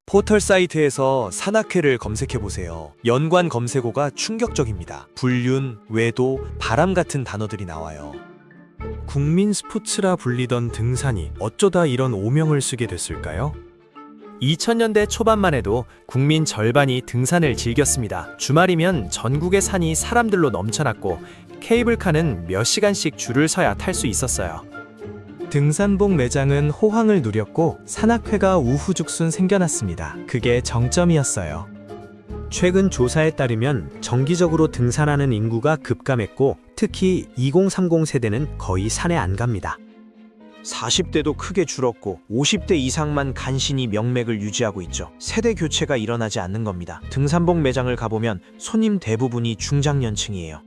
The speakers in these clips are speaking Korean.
포털 사이트에서 산악회를 검색해보세요. 연관 검색어가 충격적입니다. 불륜, 외도, 바람 같은 단어들이 나와요. 국민 스포츠라 불리던 등산이 어쩌다 이런 오명을 쓰게 됐을까요? 2000년대 초반만 해도 국민 절반이 등산을 즐겼습니다. 주말이면 전국의 산이 사람들로 넘쳐났고 케이블카는 몇 시간씩 줄을 서야 탈 수 있었어요. 등산복 매장은 호황을 누렸고 산악회가 우후죽순 생겨났습니다. 그게 정점이었어요. 최근 조사에 따르면 정기적으로 등산하는 인구가 급감했고 특히 2030 세대는 거의 산에 안 갑니다. 40대도 크게 줄었고 50대 이상만 간신히 명맥을 유지하고 있죠. 세대 교체가 일어나지 않는 겁니다. 등산복 매장을 가보면 손님 대부분이 중장년층이에요.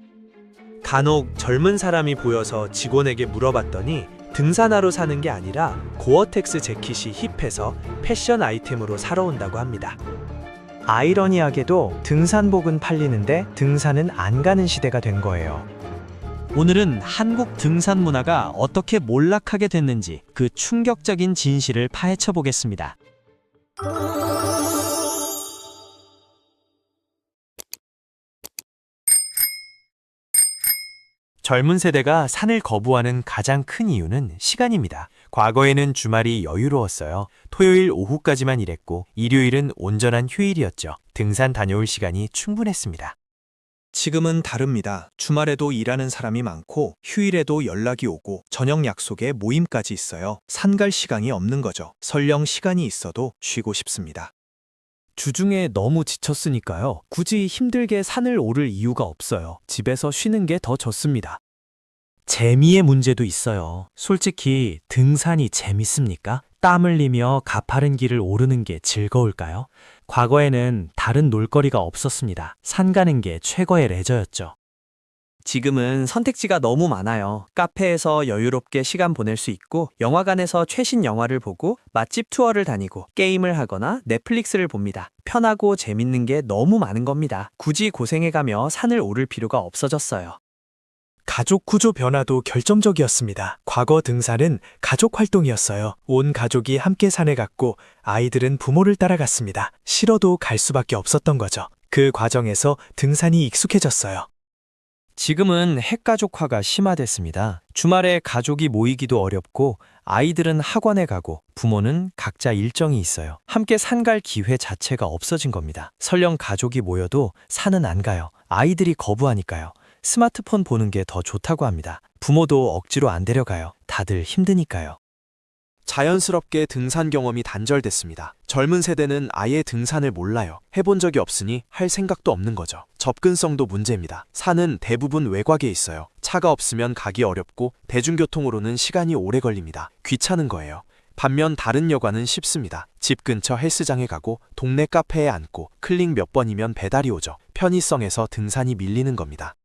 간혹 젊은 사람이 보여서 직원에게 물어봤더니 등산화로 사는 게 아니라 고어텍스 재킷이 힙해서 패션 아이템으로 사러 온다고 합니다. 아이러니하게도 등산복은 팔리는데 등산은 안 가는 시대가 된 거예요. 오늘은 한국 등산 문화가 어떻게 몰락하게 됐는지 그 충격적인 진실을 파헤쳐 보겠습니다. 젊은 세대가 산을 거부하는 가장 큰 이유는 시간입니다. 과거에는 주말이 여유로웠어요. 토요일 오후까지만 일했고 일요일은 온전한 휴일이었죠. 등산 다녀올 시간이 충분했습니다. 지금은 다릅니다. 주말에도 일하는 사람이 많고 휴일에도 연락이 오고 저녁 약속에 모임까지 있어요. 산 갈 시간이 없는 거죠. 설령 시간이 있어도 쉬고 싶습니다. 주중에 너무 지쳤으니까요. 굳이 힘들게 산을 오를 이유가 없어요. 집에서 쉬는 게 더 좋습니다. 재미의 문제도 있어요. 솔직히 등산이 재밌습니까? 땀 흘리며 가파른 길을 오르는 게 즐거울까요? 과거에는 다른 놀거리가 없었습니다. 산 가는 게 최고의 레저였죠. 지금은 선택지가 너무 많아요. 카페에서 여유롭게 시간 보낼 수 있고 영화관에서 최신 영화를 보고 맛집 투어를 다니고 게임을 하거나 넷플릭스를 봅니다. 편하고 재밌는 게 너무 많은 겁니다. 굳이 고생해가며 산을 오를 필요가 없어졌어요. 가족 구조 변화도 결정적이었습니다. 과거 등산은 가족 활동이었어요. 온 가족이 함께 산에 갔고 아이들은 부모를 따라갔습니다. 싫어도 갈 수밖에 없었던 거죠. 그 과정에서 등산이 익숙해졌어요. 지금은 핵가족화가 심화됐습니다. 주말에 가족이 모이기도 어렵고 아이들은 학원에 가고 부모는 각자 일정이 있어요. 함께 산 갈 기회 자체가 없어진 겁니다. 설령 가족이 모여도 산은 안 가요. 아이들이 거부하니까요. 스마트폰 보는 게 더 좋다고 합니다. 부모도 억지로 안 데려가요. 다들 힘드니까요. 자연스럽게 등산 경험이 단절됐습니다. 젊은 세대는 아예 등산을 몰라요. 해본 적이 없으니 할 생각도 없는 거죠. 접근성도 문제입니다. 산은 대부분 외곽에 있어요. 차가 없으면 가기 어렵고 대중교통으로는 시간이 오래 걸립니다. 귀찮은 거예요. 반면 다른 여가는 쉽습니다. 집 근처 헬스장에 가고 동네 카페에 앉고 클릭 몇 번이면 배달이 오죠. 편의성에서 등산이 밀리는 겁니다.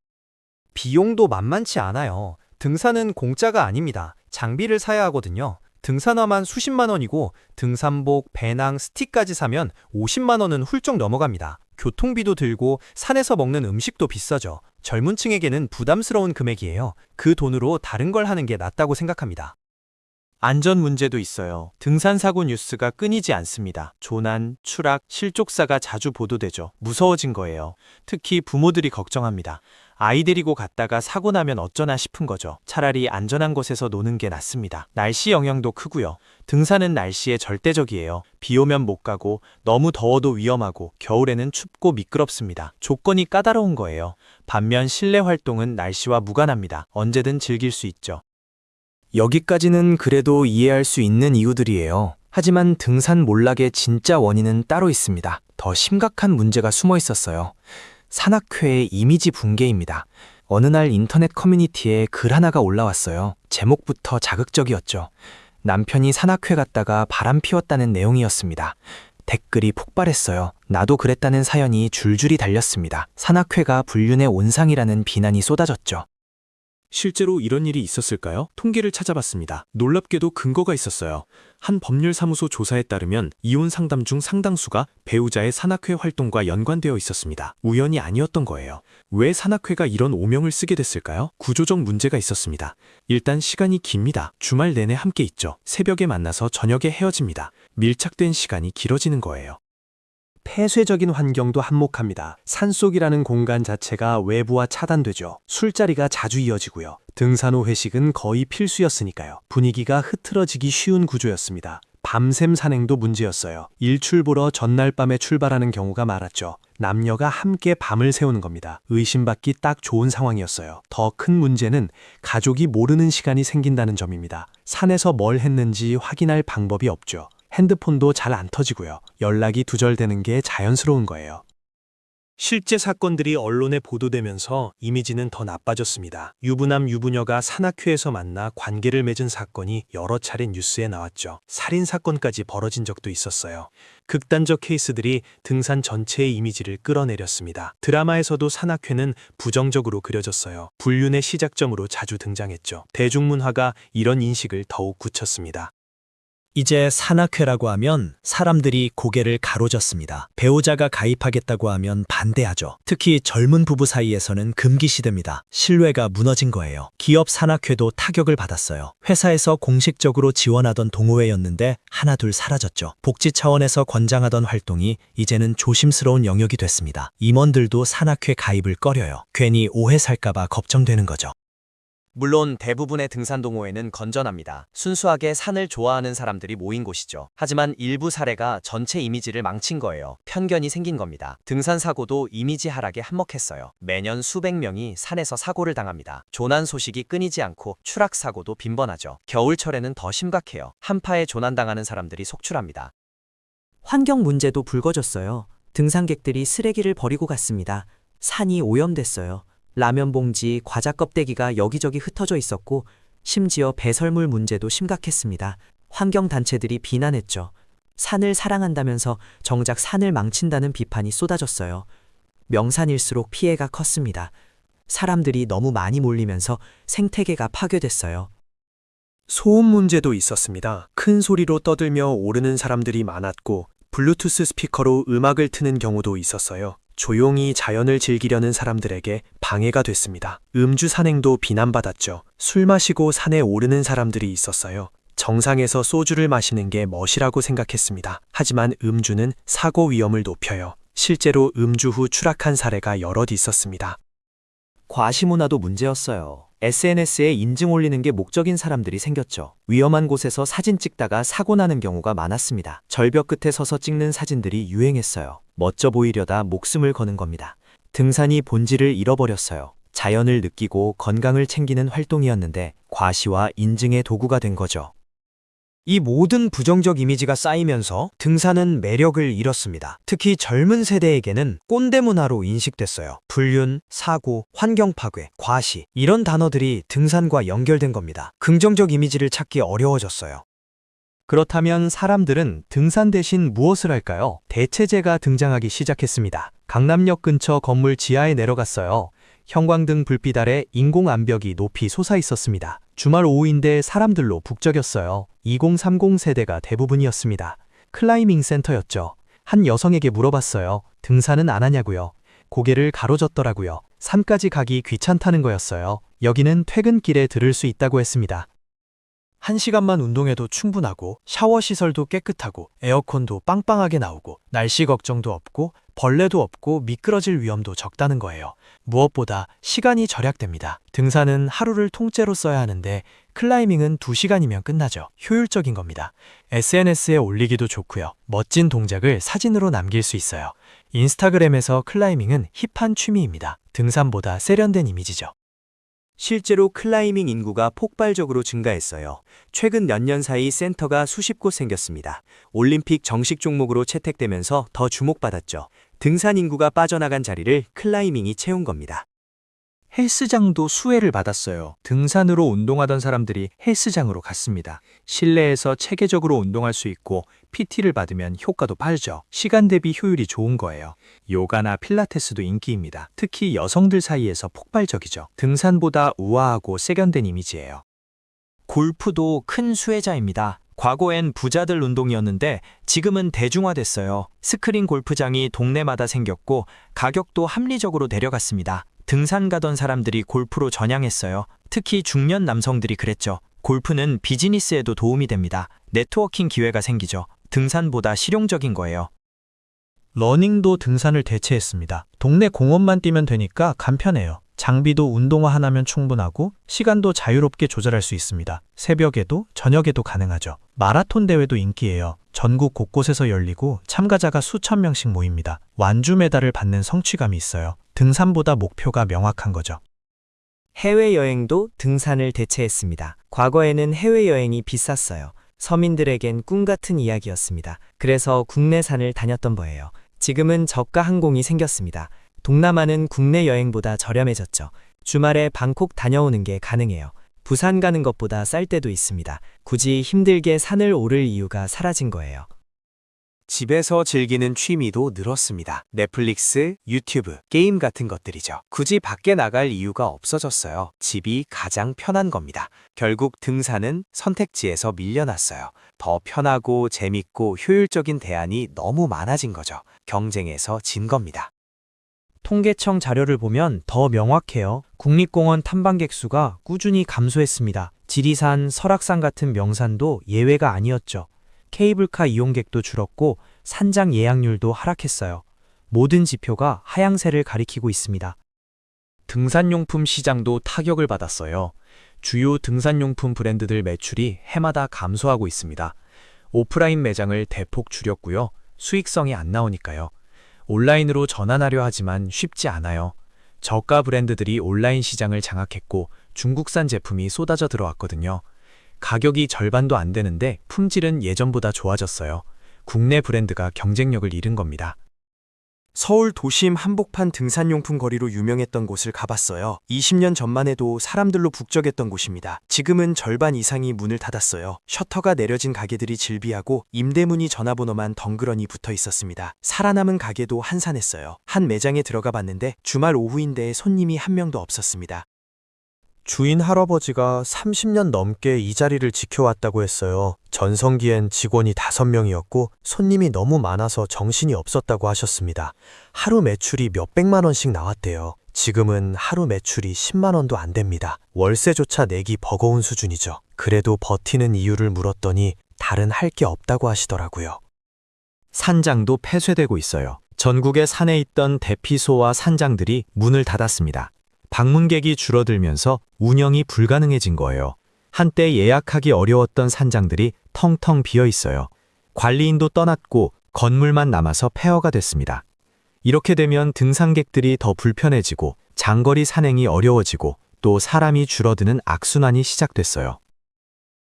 비용도 만만치 않아요. 등산은 공짜가 아닙니다. 장비를 사야 하거든요. 등산화만 수십만 원이고 등산복, 배낭, 스틱까지 사면 50만 원은 훌쩍 넘어갑니다. 교통비도 들고 산에서 먹는 음식도 비싸죠. 젊은 층에게는 부담스러운 금액이에요. 그 돈으로 다른 걸 하는 게 낫다고 생각합니다. 안전 문제도 있어요. 등산 사고 뉴스가 끊이지 않습니다. 조난, 추락, 실족사가 자주 보도되죠. 무서워진 거예요. 특히 부모들이 걱정합니다. 아이 데리고 갔다가 사고 나면 어쩌나 싶은 거죠. 차라리 안전한 곳에서 노는 게 낫습니다. 날씨 영향도 크고요. 등산은 날씨에 절대적이에요. 비 오면 못 가고 너무 더워도 위험하고 겨울에는 춥고 미끄럽습니다. 조건이 까다로운 거예요. 반면 실내 활동은 날씨와 무관합니다. 언제든 즐길 수 있죠. 여기까지는 그래도 이해할 수 있는 이유들이에요. 하지만 등산 몰락의 진짜 원인은 따로 있습니다. 더 심각한 문제가 숨어 있었어요. 산악회의 이미지 붕괴입니다. 어느 날 인터넷 커뮤니티에 글 하나가 올라왔어요. 제목부터 자극적이었죠. 남편이 산악회 갔다가 바람 피웠다는 내용이었습니다. 댓글이 폭발했어요. 나도 그랬다는 사연이 줄줄이 달렸습니다. 산악회가 불륜의 온상이라는 비난이 쏟아졌죠. 실제로 이런 일이 있었을까요? 통계를 찾아봤습니다. 놀랍게도 근거가 있었어요. 한 법률사무소 조사에 따르면 이혼 상담 중 상당수가 배우자의 산악회 활동과 연관되어 있었습니다. 우연이 아니었던 거예요. 왜 산악회가 이런 오명을 쓰게 됐을까요? 구조적 문제가 있었습니다. 일단 시간이 깁니다. 주말 내내 함께 있죠. 새벽에 만나서 저녁에 헤어집니다. 밀착된 시간이 길어지는 거예요. 폐쇄적인 환경도 한몫합니다. 산속이라는 공간 자체가 외부와 차단되죠. 술자리가 자주 이어지고요. 등산 후 회식은 거의 필수였으니까요. 분위기가 흐트러지기 쉬운 구조였습니다. 밤샘 산행도 문제였어요. 일출 보러 전날 밤에 출발하는 경우가 많았죠. 남녀가 함께 밤을 새우는 겁니다. 의심받기 딱 좋은 상황이었어요. 더 큰 문제는 가족이 모르는 시간이 생긴다는 점입니다. 산에서 뭘 했는지 확인할 방법이 없죠. 핸드폰도 잘 안 터지고요. 연락이 두절되는 게 자연스러운 거예요. 실제 사건들이 언론에 보도되면서 이미지는 더 나빠졌습니다. 유부남 유부녀가 산악회에서 만나 관계를 맺은 사건이 여러 차례 뉴스에 나왔죠. 살인 사건까지 벌어진 적도 있었어요. 극단적 케이스들이 등산 전체의 이미지를 끌어내렸습니다. 드라마에서도 산악회는 부정적으로 그려졌어요. 불륜의 시작점으로 자주 등장했죠. 대중문화가 이런 인식을 더욱 굳혔습니다. 이제 산악회라고 하면 사람들이 고개를 가로젓습니다. 배우자가 가입하겠다고 하면 반대하죠. 특히 젊은 부부 사이에서는 금기시됩니다. 신뢰가 무너진 거예요. 기업 산악회도 타격을 받았어요. 회사에서 공식적으로 지원하던 동호회였는데 하나둘 사라졌죠. 복지 차원에서 권장하던 활동이 이제는 조심스러운 영역이 됐습니다. 임원들도 산악회 가입을 꺼려요. 괜히 오해 살까봐 걱정되는 거죠. 물론 대부분의 등산 동호회는 건전합니다. 순수하게 산을 좋아하는 사람들이 모인 곳이죠. 하지만 일부 사례가 전체 이미지를 망친 거예요. 편견이 생긴 겁니다. 등산 사고도 이미지 하락에 한몫했어요. 매년 수백 명이 산에서 사고를 당합니다. 조난 소식이 끊이지 않고 추락 사고도 빈번하죠. 겨울철에는 더 심각해요. 한파에 조난당하는 사람들이 속출합니다. 환경 문제도 불거졌어요. 등산객들이 쓰레기를 버리고 갔습니다. 산이 오염됐어요. 라면 봉지, 과자 껍데기가 여기저기 흩어져 있었고 심지어 배설물 문제도 심각했습니다. 환경단체들이 비난했죠. 산을 사랑한다면서 정작 산을 망친다는 비판이 쏟아졌어요. 명산일수록 피해가 컸습니다. 사람들이 너무 많이 몰리면서 생태계가 파괴됐어요. 소음 문제도 있었습니다. 큰 소리로 떠들며 오르는 사람들이 많았고 블루투스 스피커로 음악을 트는 경우도 있었어요. 조용히 자연을 즐기려는 사람들에게 방해가 됐습니다. 음주 산행도 비난받았죠. 술 마시고 산에 오르는 사람들이 있었어요. 정상에서 소주를 마시는 게 멋이라고 생각했습니다. 하지만 음주는 사고 위험을 높여요. 실제로 음주 후 추락한 사례가 여럿 있었습니다. 과시문화도 문제였어요. SNS에 인증 올리는 게 목적인 사람들이 생겼죠. 위험한 곳에서 사진 찍다가 사고 나는 경우가 많았습니다. 절벽 끝에 서서 찍는 사진들이 유행했어요. 멋져 보이려다 목숨을 거는 겁니다. 등산이 본질을 잃어버렸어요. 자연을 느끼고 건강을 챙기는 활동이었는데 과시와 인증의 도구가 된 거죠. 이 모든 부정적 이미지가 쌓이면서 등산은 매력을 잃었습니다. 특히 젊은 세대에게는 꼰대 문화로 인식됐어요. 불륜, 사고, 환경 파괴, 과시 이런 단어들이 등산과 연결된 겁니다. 긍정적 이미지를 찾기 어려워졌어요. 그렇다면 사람들은 등산 대신 무엇을 할까요? 대체제가 등장하기 시작했습니다. 강남역 근처 건물 지하에 내려갔어요. 형광등 불빛 아래 인공 암벽이 높이 솟아 있었습니다. 주말 오후인데 사람들로 북적였어요. 2030 세대가 대부분이었습니다. 클라이밍 센터였죠. 한 여성에게 물어봤어요. 등산은 안 하냐고요. 고개를 가로젓더라고요. 산까지 가기 귀찮다는 거였어요. 여기는 퇴근길에 들을 수 있다고 했습니다. 1시간만 운동해도 충분하고 샤워 시설도 깨끗하고 에어컨도 빵빵하게 나오고 날씨 걱정도 없고 벌레도 없고 미끄러질 위험도 적다는 거예요. 무엇보다 시간이 절약됩니다. 등산은 하루를 통째로 써야 하는데 클라이밍은 2시간이면 끝나죠. 효율적인 겁니다. SNS에 올리기도 좋고요. 멋진 동작을 사진으로 남길 수 있어요. 인스타그램에서 클라이밍은 힙한 취미입니다. 등산보다 세련된 이미지죠. 실제로 클라이밍 인구가 폭발적으로 증가했어요. 최근 몇 년 사이 센터가 수십 곳 생겼습니다. 올림픽 정식 종목으로 채택되면서 더 주목받았죠. 등산 인구가 빠져나간 자리를 클라이밍이 채운 겁니다. 헬스장도 수혜를 받았어요. 등산으로 운동하던 사람들이 헬스장으로 갔습니다. 실내에서 체계적으로 운동할 수 있고 PT를 받으면 효과도 빠르죠. 시간 대비 효율이 좋은 거예요. 요가나 필라테스도 인기입니다. 특히 여성들 사이에서 폭발적이죠. 등산보다 우아하고 세련된 이미지예요. 골프도 큰 수혜자입니다. 과거엔 부자들 운동이었는데 지금은 대중화됐어요. 스크린 골프장이 동네마다 생겼고 가격도 합리적으로 내려갔습니다. 등산 가던 사람들이 골프로 전향했어요. 특히 중년 남성들이 그랬죠. 골프는 비즈니스에도 도움이 됩니다. 네트워킹 기회가 생기죠. 등산보다 실용적인 거예요. 러닝도 등산을 대체했습니다. 동네 공원만 뛰면 되니까 간편해요. 장비도 운동화 하나면 충분하고 시간도 자유롭게 조절할 수 있습니다. 새벽에도 저녁에도 가능하죠. 마라톤 대회도 인기예요. 전국 곳곳에서 열리고 참가자가 수천 명씩 모입니다. 완주 메달을 받는 성취감이 있어요. 등산보다 목표가 명확한 거죠. 해외여행도 등산을 대체했습니다. 과거에는 해외여행이 비쌌어요. 서민들에겐 꿈 같은 이야기였습니다. 그래서 국내 산을 다녔던 거예요. 지금은 저가 항공이 생겼습니다. 동남아는 국내 여행보다 저렴해졌죠. 주말에 방콕 다녀오는 게 가능해요. 부산 가는 것보다 쌀 때도 있습니다. 굳이 힘들게 산을 오를 이유가 사라진 거예요. 집에서 즐기는 취미도 늘었습니다. 넷플릭스, 유튜브, 게임 같은 것들이죠. 굳이 밖에 나갈 이유가 없어졌어요. 집이 가장 편한 겁니다. 결국 등산은 선택지에서 밀려났어요. 더 편하고 재밌고 효율적인 대안이 너무 많아진 거죠. 경쟁에서 진 겁니다. 통계청 자료를 보면 더 명확해요. 국립공원 탐방객 수가 꾸준히 감소했습니다. 지리산, 설악산 같은 명산도 예외가 아니었죠. 케이블카 이용객도 줄었고 산장 예약률도 하락했어요. 모든 지표가 하향세를 가리키고 있습니다. 등산용품 시장도 타격을 받았어요. 주요 등산용품 브랜드들 매출이 해마다 감소하고 있습니다. 오프라인 매장을 대폭 줄였고요. 수익성이 안 나오니까요. 온라인으로 전환하려 하지만 쉽지 않아요. 저가 브랜드들이 온라인 시장을 장악했고 중국산 제품이 쏟아져 들어왔거든요. 가격이 절반도 안 되는데 품질은 예전보다 좋아졌어요. 국내 브랜드가 경쟁력을 잃은 겁니다. 서울 도심 한복판 등산용품 거리로 유명했던 곳을 가봤어요. 20년 전만 해도 사람들로 북적했던 곳입니다. 지금은 절반 이상이 문을 닫았어요. 셔터가 내려진 가게들이 즐비하고 임대문의 전화번호만 덩그러니 붙어 있었습니다. 살아남은 가게도 한산했어요. 한 매장에 들어가 봤는데 주말 오후인데 손님이 한 명도 없었습니다. 주인 할아버지가 30년 넘게 이 자리를 지켜왔다고 했어요. 전성기엔 직원이 5명이었고 손님이 너무 많아서 정신이 없었다고 하셨습니다. 하루 매출이 몇백만 원씩 나왔대요. 지금은 하루 매출이 10만 원도 안 됩니다. 월세조차 내기 버거운 수준이죠. 그래도 버티는 이유를 물었더니 다른 할 게 없다고 하시더라고요. 산장도 폐쇄되고 있어요. 전국의 산에 있던 대피소와 산장들이 문을 닫았습니다. 방문객이 줄어들면서 운영이 불가능해진 거예요. 한때 예약하기 어려웠던 산장들이 텅텅 비어 있어요. 관리인도 떠났고 건물만 남아서 폐허가 됐습니다. 이렇게 되면 등산객들이 더 불편해지고 장거리 산행이 어려워지고 또 사람이 줄어드는 악순환이 시작됐어요.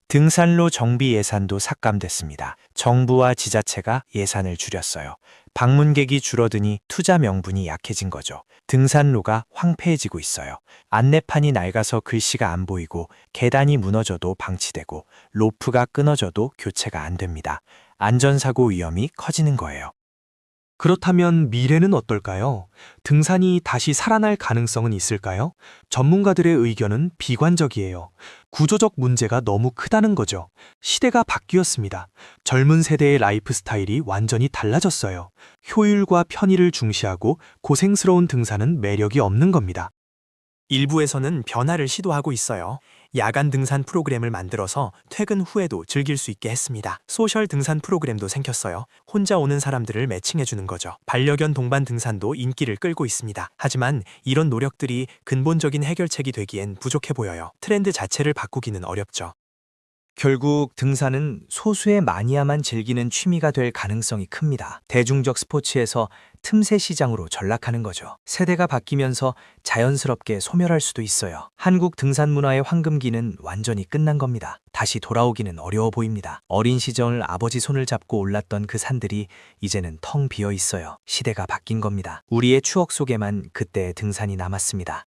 등산로 정비 예산도 삭감됐습니다. 정부와 지자체가 예산을 줄였어요. 방문객이 줄어드니 투자 명분이 약해진 거죠. 등산로가 황폐해지고 있어요. 안내판이 낡아서 글씨가 안 보이고 계단이 무너져도 방치되고 로프가 끊어져도 교체가 안 됩니다. 안전사고 위험이 커지는 거예요. 그렇다면 미래는 어떨까요? 등산이 다시 살아날 가능성은 있을까요? 전문가들의 의견은 비관적이에요. 구조적 문제가 너무 크다는 거죠. 시대가 바뀌었습니다. 젊은 세대의 라이프 스타일이 완전히 달라졌어요. 효율과 편의를 중시하고 고생스러운 등산은 매력이 없는 겁니다. 일부에서는 변화를 시도하고 있어요. 야간 등산 프로그램을 만들어서 퇴근 후에도 즐길 수 있게 했습니다. 소셜 등산 프로그램도 생겼어요. 혼자 오는 사람들을 매칭해주는 거죠. 반려견 동반 등산도 인기를 끌고 있습니다. 하지만 이런 노력들이 근본적인 해결책이 되기엔 부족해 보여요. 트렌드 자체를 바꾸기는 어렵죠. 결국 등산은 소수의 마니아만 즐기는 취미가 될 가능성이 큽니다. 대중적 스포츠에서 틈새 시장으로 전락하는 거죠. 세대가 바뀌면서 자연스럽게 소멸할 수도 있어요. 한국 등산 문화의 황금기는 완전히 끝난 겁니다. 다시 돌아오기는 어려워 보입니다. 어린 시절 아버지 손을 잡고 올랐던 그 산들이 이제는 텅 비어 있어요. 시대가 바뀐 겁니다. 우리의 추억 속에만 그때의 등산이 남았습니다.